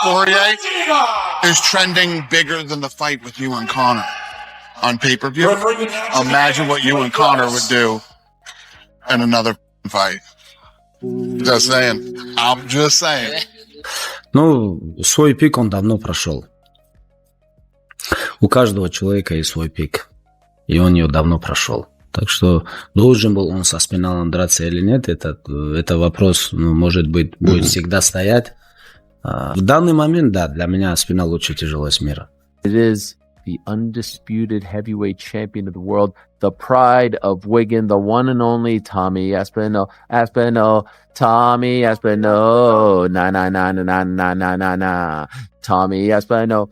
Poirier is trending bigger than the fight with you and Conor on pay-per-view. Imagine what you and Conor would do in another fight. Just saying. I'm just saying. Ну, свой пик он давно прошел. У каждого человека есть свой пик. И он его давно прошел. Так что должен был он со Спиналом драться или нет, это вопрос, может быть, будет всегда стоять. В данный момент, да, для меня Спинал лучший тяжеловес мира. It is the undisputed heavyweight champion of the world, the pride of Wigan, the one and only Tommy Aspinall, Tommy Aspinall, na. Tommy Aspinall,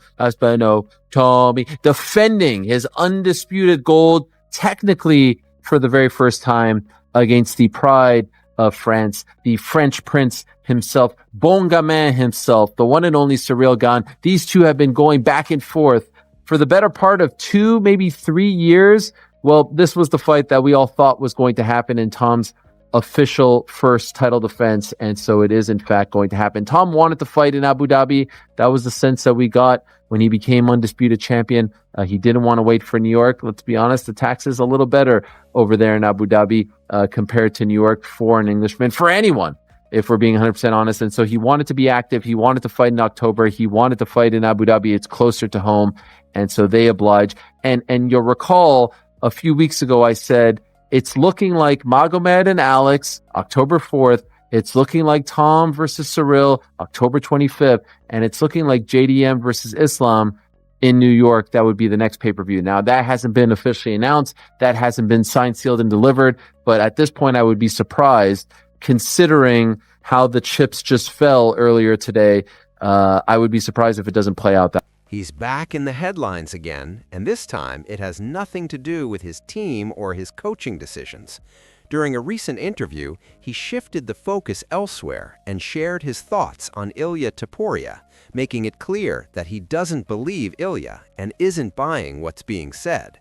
Tommy, defending his undisputed gold, technically for the very first time against the pride of France, the French prince himself, Bon Gamin himself, the one and only Cyril Gane. These two have been going back and forth for the better part of 2, maybe 3 years. Well, this was the fight that we all thought was going to happen in Tom's official first title defense, and so it is in fact going to happen. Tom wanted to fight in Abu Dhabi. That was the sense that we got when he became undisputed champion. He didn't want to wait for New York. Let's be honest, the tax is a little better over there in Abu Dhabi compared to New York for an Englishman, for anyone, if we're being 100% honest. And so he wanted to be active. He wanted to fight in October. He wanted to fight in Abu Dhabi. It's closer to home, and so they oblige. And you'll recall a few weeks ago I said, it's looking like Magomed and Alex, October 4th. It's looking like Tom versus Cyril, October 25th. And it's looking like JDM versus Islam in New York. That would be the next pay-per-view. Now, that hasn't been officially announced. That hasn't been signed, sealed, and delivered. But at this point, I would be surprised, considering how the chips just fell earlier today. I would be surprised if it doesn't play out that. He's back in the headlines again, and this time it has nothing to do with his team or his coaching decisions. During a recent interview, he shifted the focus elsewhere and shared his thoughts on Ilia Topuria, making it clear that he doesn't believe Ilia and isn't buying what's being said.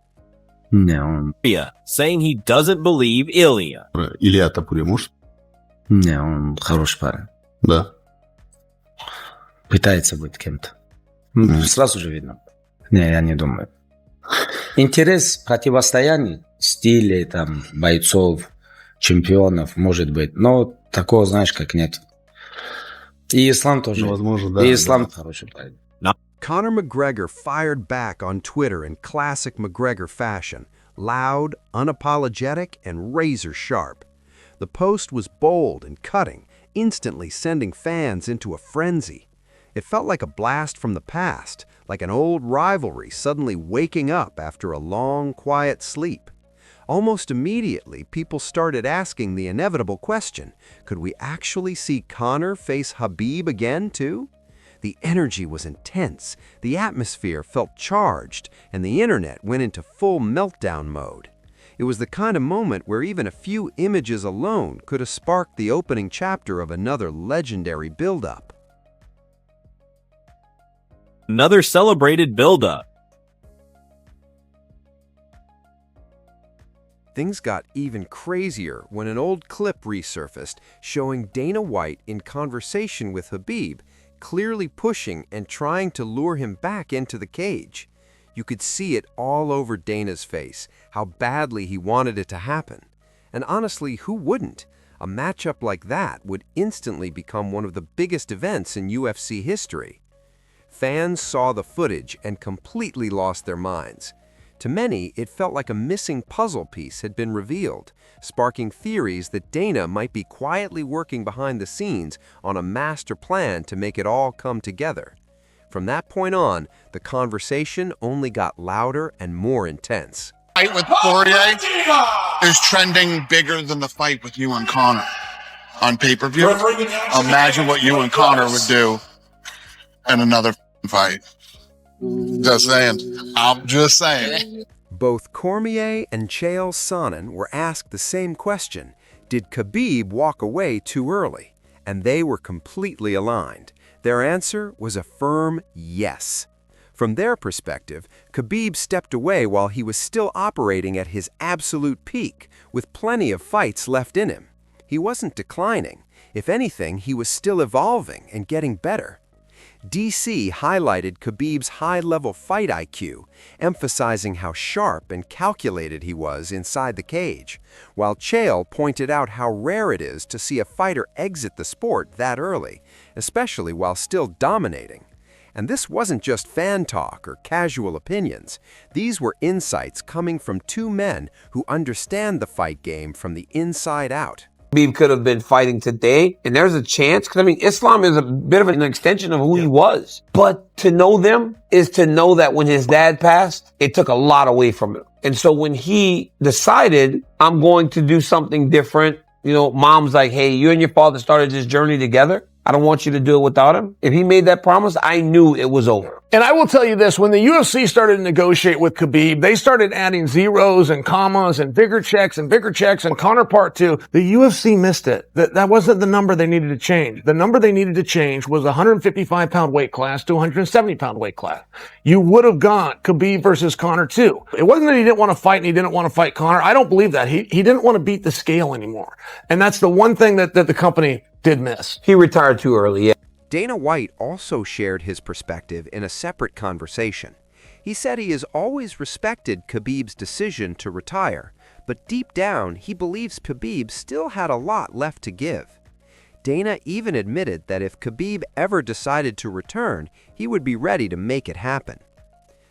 No. Saying he doesn't believe Ilia. Илья Топурия может? Не, он хороший парень. Да. Пытается быть кем-то. Сразу же видно. Не, я не думаю. Интерес противостояний, стилей, там, бойцов, чемпионов, может быть. Но такого, знаешь, как нет. И Ислам тоже. Ну, возможно, да. И Ислам хороший парень. Conor McGregor fired back on Twitter in classic McGregor fashion, loud, unapologetic, and razor sharp. The post was bold and cutting, instantly sending fans into a frenzy. It felt like a blast from the past, like an old rivalry suddenly waking up after a long, quiet sleep. Almost immediately, people started asking the inevitable question, could we actually see Conor face Khabib again, too? The energy was intense, the atmosphere felt charged, and the internet went into full meltdown mode. It was the kind of moment where even a few images alone could have sparked the opening chapter of another legendary build-up. Another celebrated build-up. Things got even crazier when an old clip resurfaced showing Dana White in conversation with Khabib, clearly pushing and trying to lure him back into the cage. You could see it all over Dana's face, how badly he wanted it to happen. And honestly, who wouldn't? A matchup like that would instantly become one of the biggest events in UFC history. Fans saw the footage and completely lost their minds. To many, it felt like a missing puzzle piece had been revealed, sparking theories that Dana might be quietly working behind the scenes on a master plan to make it all come together. From that point on, the conversation only got louder and more intense. Fight with Poirier is trending bigger than the fight with you and Conor on pay-per-view. Imagine what you and Conor would do in another fight. Just saying. I'm just saying. Both Cormier and Chael Sonnen were asked the same question. Did Khabib walk away too early? And they were completely aligned. Their answer was a firm yes. From their perspective, Khabib stepped away while he was still operating at his absolute peak, with plenty of fights left in him. He wasn't declining. If anything, he was still evolving and getting better. DC highlighted Khabib's high-level fight IQ, emphasizing how sharp and calculated he was inside the cage, while Chael pointed out how rare it is to see a fighter exit the sport that early, especially while still dominating. And this wasn't just fan talk or casual opinions. These were insights coming from two men who understand the fight game from the inside out. Khabib could have been fighting today, and there's a chance, because I mean, Islam is a bit of an extension of who he was. But to know them is to know that when his dad passed, it took a lot away from him. And so when he decided, I'm going to do something different, you know, mom's like, hey, you and your father started this journey together. I don't want you to do it without him. If he made that promise, I knew it was over. And I will tell you this, when the UFC started to negotiate with Khabib, they started adding zeros and commas and bigger checks and Conor Part 2. The UFC missed it. That wasn't the number they needed to change. The number they needed to change was a 155-pound weight class to a 170-pound weight class. You would have gone Khabib versus Conor 2. It wasn't that he didn't want to fight and he didn't want to fight Conor. I don't believe that. He didn't want to beat the scale anymore. And that's the one thing that the company did miss. He retired too early, yeah. Dana White also shared his perspective in a separate conversation. He said he has always respected Khabib's decision to retire, but deep down he believes Khabib still had a lot left to give. Dana even admitted that if Khabib ever decided to return, he would be ready to make it happen.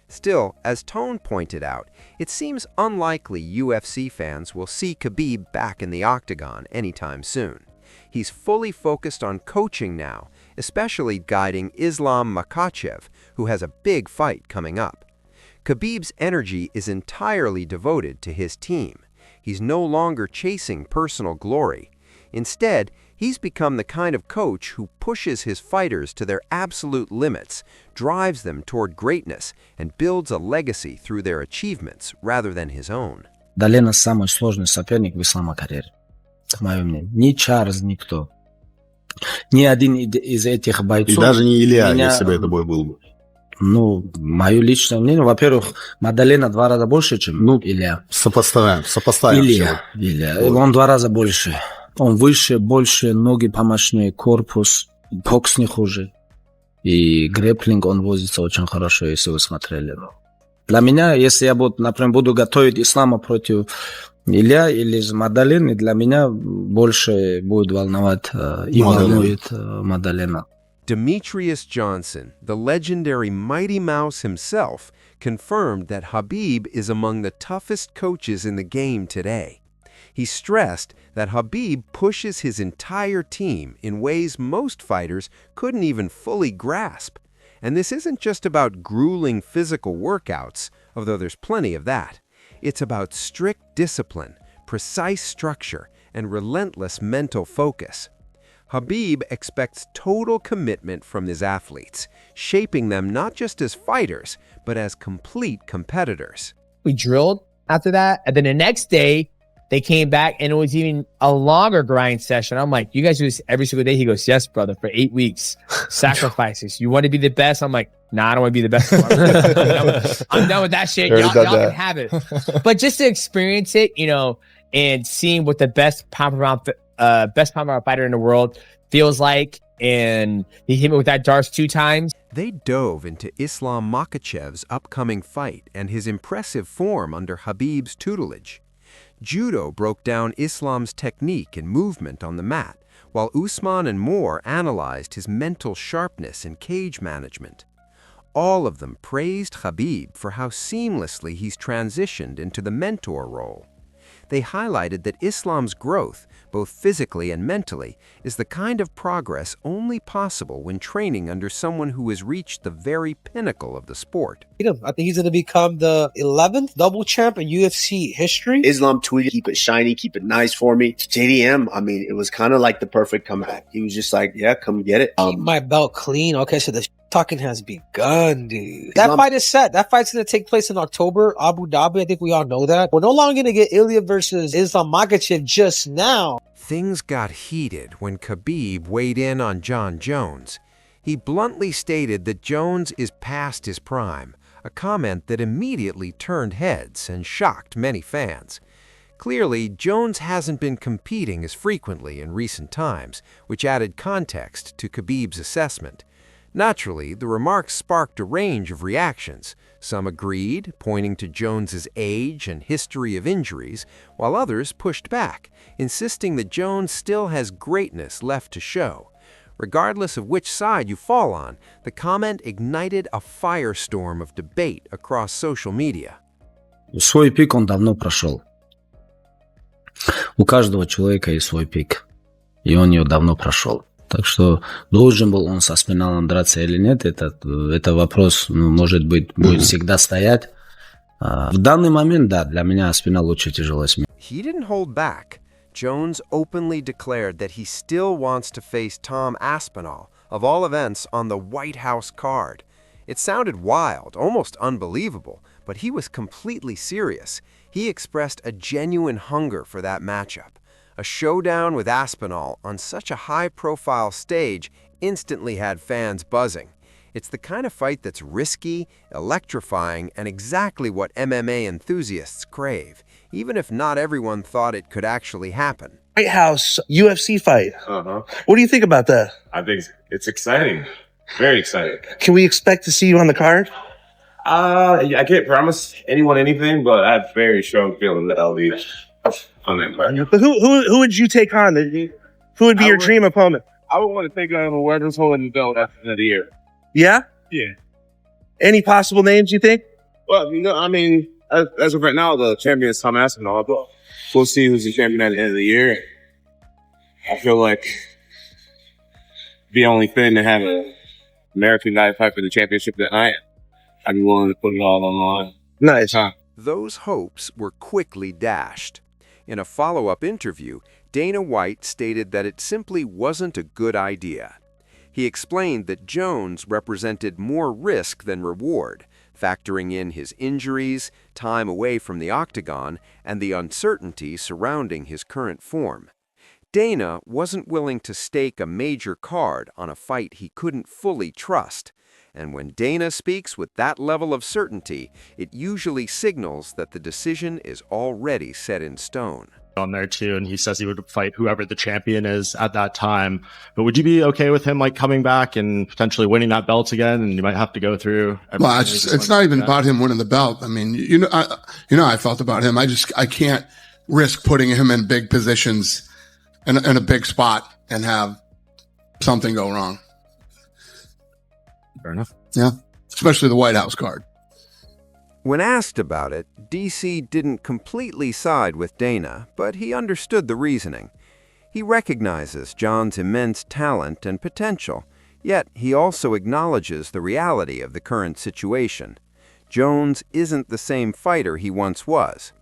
Still, as Tone pointed out, it seems unlikely UFC fans will see Khabib back in the octagon anytime soon. He's fully focused on coaching now, especially guiding Islam Makhachev, who has a big fight coming up. Khabib's energy is entirely devoted to his team. He's no longer chasing personal glory. Instead, he's become the kind of coach who pushes his fighters to their absolute limits, drives them toward greatness, and builds a legacy through their achievements rather than his own. Долена самый сложный соперник в Ислама карьере. Это мое мнение. Ни Чарльз, никто. Ни один из этих бойцов... И даже не Илья, если бы это бой был бы. Ну, мое личное мнение, во-первых, Мадалена 2 раза больше, чем Илья. Сопоставим. Илья. Он 2 раза больше. Он выше, больше, ноги помощнее, корпус, бокс не хуже. И грэпплинг он возится очень хорошо, если вы смотрели. Для меня, если я, например, буду готовить Ислама против Илья или Мадалены, для меня больше будет волновать и волнует Мадалена. Demetrius Johnson, the legendary Mighty Mouse himself, confirmed that Khabib is among the toughest coaches in the game today. He stressed that Khabib pushes his entire team in ways most fighters couldn't even fully grasp. And this isn't just about grueling physical workouts, although there's plenty of that. It's about strict discipline, precise structure, and relentless mental focus. Khabib expects total commitment from his athletes, shaping them not just as fighters, but as complete competitors. We drilled after that, and then the next day, they came back, and it was even a longer grind session. I'm like, you guys do this every single day? He goes, yes, brother, for 8 weeks. Sacrifices. You want to be the best? I'm like, nah, I don't want to be the best. I'm done with that shit. Y'all can have it. But just to experience it, you know, and seeing what the best pound for round fighter in the world feels like, and he hit me with that darts 2 times. They dove into Islam Makhachev's upcoming fight and his impressive form under Khabib's tutelage. Judo broke down Islam's technique and movement on the mat, while Usman and Moore analyzed his mental sharpness and cage management. All of them praised Khabib for how seamlessly he's transitioned into the mentor role. They highlighted that Islam's growth, both physically and mentally, is the kind of progress only possible when training under someone who has reached the very pinnacle of the sport. I think he's going to become the 11th double champ in UFC history. Islam tweeted, keep it shiny, keep it nice for me. JDM, I mean, it was kind of like the perfect comeback. He was just like, yeah, come get it. Keep my belt clean. Okay, so the talking has begun, dude. That fight is set. That fight's going to take place in October, Abu Dhabi. I think we all know that. We're no longer going to get Ilya versus Islam Makhachev just now. Things got heated when Khabib weighed in on John Jones. He bluntly stated that Jones is past his prime, a comment that immediately turned heads and shocked many fans. Clearly, Jones hasn't been competing as frequently in recent times, which added context to Khabib's assessment. Naturally, the remarks sparked a range of reactions. Some agreed, pointing to Jones's age and history of injuries, while others pushed back, insisting that Jones still has greatness left to show. Regardless of which side you fall on, the comment ignited a firestorm of debate across social media. Свой пик он давно прошел. У каждого человека есть свой пик, и он его давно прошел. Так что должен был он со Аспиналом драться или нет, это вопрос, может быть, будет всегда стоять. В данный момент, да, для меня Аспинал очень тяжелая смерть. He didn't hold back. Jones openly declared that he still wants to face Tom Aspinall, of all events, on the White House card. It sounded wild, almost unbelievable, but he was completely serious. He expressed a genuine hunger for that matchup. A showdown with Aspinall on such a high-profile stage instantly had fans buzzing. It's the kind of fight that's risky, electrifying, and exactly what MMA enthusiasts crave, even if not everyone thought it could actually happen. White House UFC fight. What do you think about that? I think it's exciting. Very exciting. Can we expect to see you on the card? I can't promise anyone anything, but I have very strong feeling that I'll be on that card. But who would you take on? Who would be your dream opponent? I would want to take on whoever's holding the belt at the end of the year. Yeah? Yeah. Any possible names you think? Well, I mean, as of right now, the champion is Tom Aspinall, but we'll see who's the champion at the end of the year. I feel like the only thing to have an American guy fight for the championship that night, I'd be willing to put it all on the line. Nice. Those hopes were quickly dashed. In a follow-up interview, Dana White stated that it simply wasn't a good idea. He explained that Jones represented more risk than reward, factoring in his injuries, time away from the octagon, and the uncertainty surrounding his current form. Dana wasn't willing to stake a major card on a fight he couldn't fully trust, and when Dana speaks with that level of certainty, it usually signals that the decision is already set in stone. On there too, and he says he would fight whoever the champion is at that time. But would you be okay with him coming back and potentially winning that belt again? And you might have to go through. Well, it's not even about him winning the belt. I mean, I felt about him. I can't risk putting him in big positions in a big spot and have something go wrong. Fair enough. Yeah, especially the White House card. When asked about it, DC didn't completely side with Dana, but he understood the reasoning. He recognizes John's immense talent and potential, yet he also acknowledges the reality of the current situation. Jones isn't the same fighter he once was.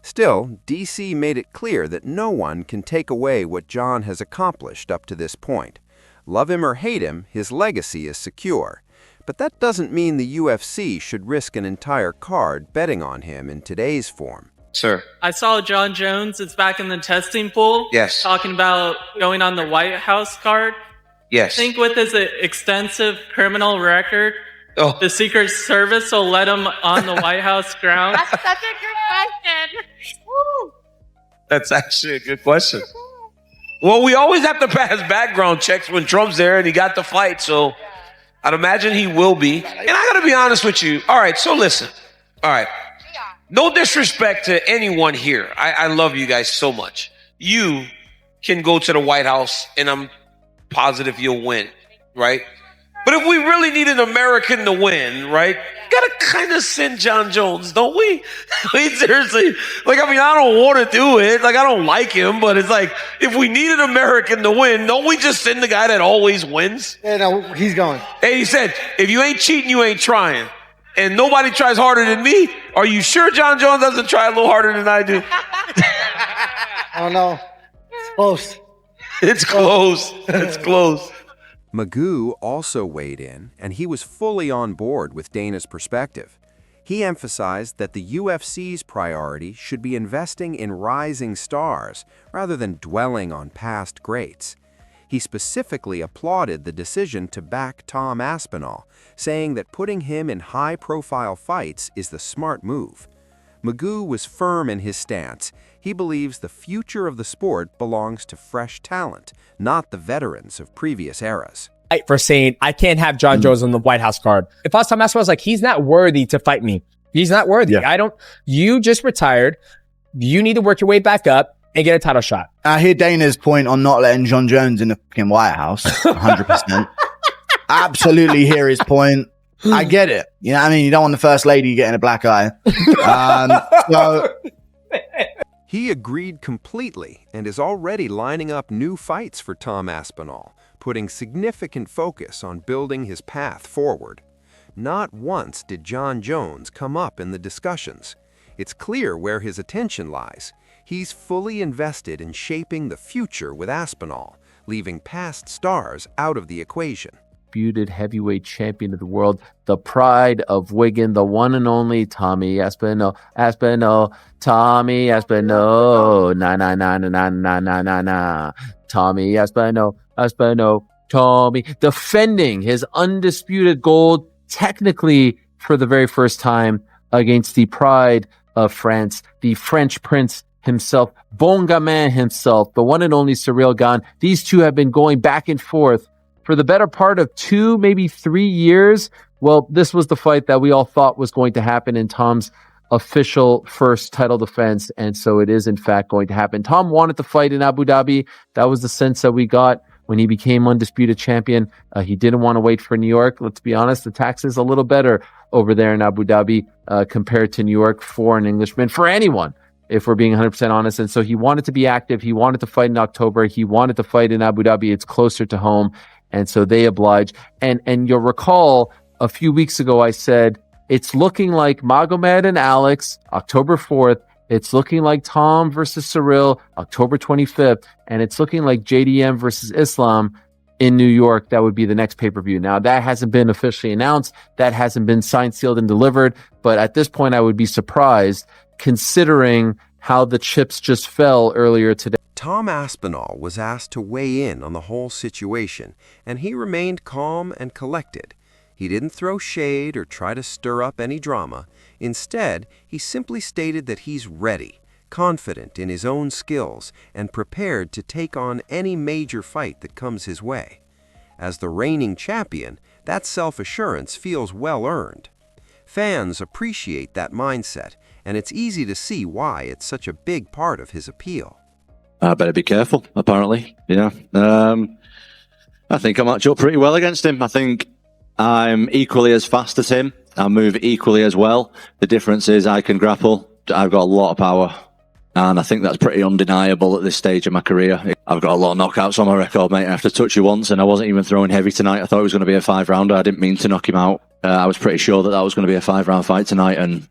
Still, DC made it clear that no one can take away what John has accomplished up to this point. Love him or hate him, his legacy is secure. But that doesn't mean the UFC should risk an entire card betting on him in today's form. Sir. I saw John Jones is back in the testing pool. Yes. Talking about going on the White House card. Yes. I think with his extensive criminal record, the Secret Service will let him on the White House ground. That's such a good question. Woo. That's actually a good question. Well, we always have to pass background checks when Trump's there and he got the fight, so I'd imagine he will be. And I gotta be honest with you. All right, so listen. All right. No disrespect to anyone here. I love you guys so much. You can go to the White House and I'm positive you'll win, right? But if we really need an American to win, right, gotta kind of send John Jones, don't we? Seriously. I don't want to do it. I don't like him, but it's if we need an American to win, don't we just send the guy that always wins? Yeah, no, he's going. Hey, he said, if you ain't cheating, you ain't trying. And nobody tries harder than me. Are you sure John Jones doesn't try a little harder than I do? I don't know. It's close. It's close. It's close. Magoo also weighed in, and he was fully on board with Dana's perspective. He emphasized that the UFC's priority should be investing in rising stars rather than dwelling on past greats. He specifically applauded the decision to back Tom Aspinall, saying that putting him in high-profile fights is the smart move. Magoo was firm in his stance. He believes the future of the sport belongs to fresh talent, not the veterans of previous eras. for saying, I can't have John Jones on the White House card. If I was Tom Aspinall, I was like, he's not worthy to fight me. He's not worthy. You just retired. You need to work your way back up and get a title shot. I hear Dana's point on not letting John Jones in the fucking White House. 100%. Absolutely hear his point. I get it. You know what I mean? You don't want the first lady getting a black eye. He agreed completely and is already lining up new fights for Tom Aspinall, putting significant focus on building his path forward. Not once did John Jones come up in the discussions. It's clear where his attention lies. He's fully invested in shaping the future with Aspinall, leaving past stars out of the equation. Disputed heavyweight champion of the world, the pride of Wigan, the one and only Tommy Aspinall, Tommy Aspinall, Tommy Aspinall, Tommy, defending his undisputed gold, technically for the very first time against the pride of France, the French prince himself, Bon Gamin himself, the one and only Cyril Gane. These two have been going back and forth for the better part of 2, maybe 3 years. Well, this was the fight that we all thought was going to happen in Tom's official first title defense, and so it is in fact going to happen. Tom wanted to fight in Abu Dhabi. That was the sense that we got when he became undisputed champion. He didn't want to wait for New York. Let's be honest, the tax is a little better over there in Abu Dhabi compared to New York for an Englishman, for anyone, if we're being 100% honest. And so he wanted to be active. He wanted to fight in October. He wanted to fight in Abu Dhabi. It's closer to home. And so they oblige. And you'll recall a few weeks ago, I said, it's looking like Magomed and Alex, October 4th. It's looking like Tom versus Cyril, October 25th. And it's looking like JDM versus Islam in New York. That would be the next pay-per-view. Now, that hasn't been officially announced. That hasn't been signed, sealed, and delivered. But at this point, I would be surprised, considering how the chips just fell earlier today. Tom Aspinall was asked to weigh in on the whole situation, and he remained calm and collected. He didn't throw shade or try to stir up any drama. Instead, he simply stated that he's ready, confident in his own skills, and prepared to take on any major fight that comes his way. As the reigning champion, that self-assurance feels well-earned. Fans appreciate that mindset, and it's easy to see why it's such a big part of his appeal. I better be careful, apparently. Yeah. I think I match up pretty well against him. I think I'm equally as fast as him. I move equally as well. The difference is I can grapple. I've got a lot of power. And I think that's pretty undeniable at this stage of my career. I've got a lot of knockouts on my record, mate. I have to touch you once, and I wasn't even throwing heavy tonight. I thought it was going to be a 5-rounder. I didn't mean to knock him out. I was pretty sure that was going to be a 5-round fight tonight, and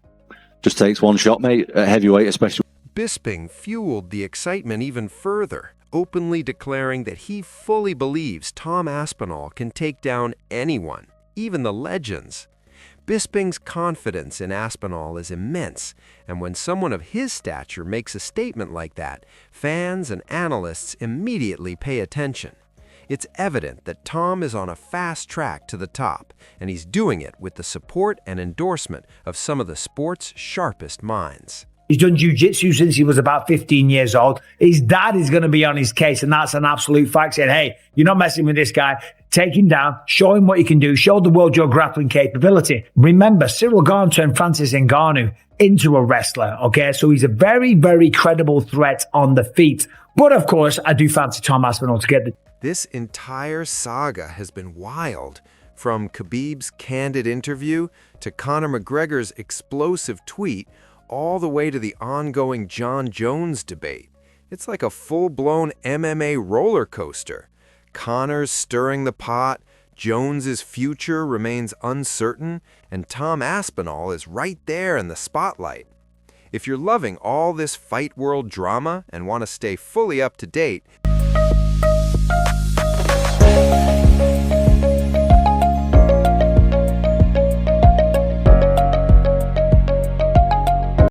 just takes one shot, mate, at heavyweight especially. Bisping fueled the excitement even further, openly declaring that he fully believes Tom Aspinall can take down anyone, even the legends. Bisping's confidence in Aspinall is immense, and when someone of his stature makes a statement like that, fans and analysts immediately pay attention. It's evident that Tom is on a fast track to the top, and he's doing it with the support and endorsement of some of the sport's sharpest minds. He's done jiu-jitsu since he was about 15 years old. His dad is going to be on his case, and that's an absolute fact, saying, hey, you're not messing with this guy. Take him down, show him what you can do, show the world your grappling capability. Remember, Cyril Gane turned Francis Ngannou into a wrestler, okay? So he's a very, very credible threat on the feet. But of course, I do fancy Tom Aspinall to get the... This entire saga has been wild. From Khabib's candid interview to Conor McGregor's explosive tweet, all the way to the ongoing John Jones debate. It's like a full-blown MMA roller coaster. Conor's stirring the pot, Jones's future remains uncertain, and Tom Aspinall is right there in the spotlight. If you're loving all this fight world drama and want to stay fully up to date,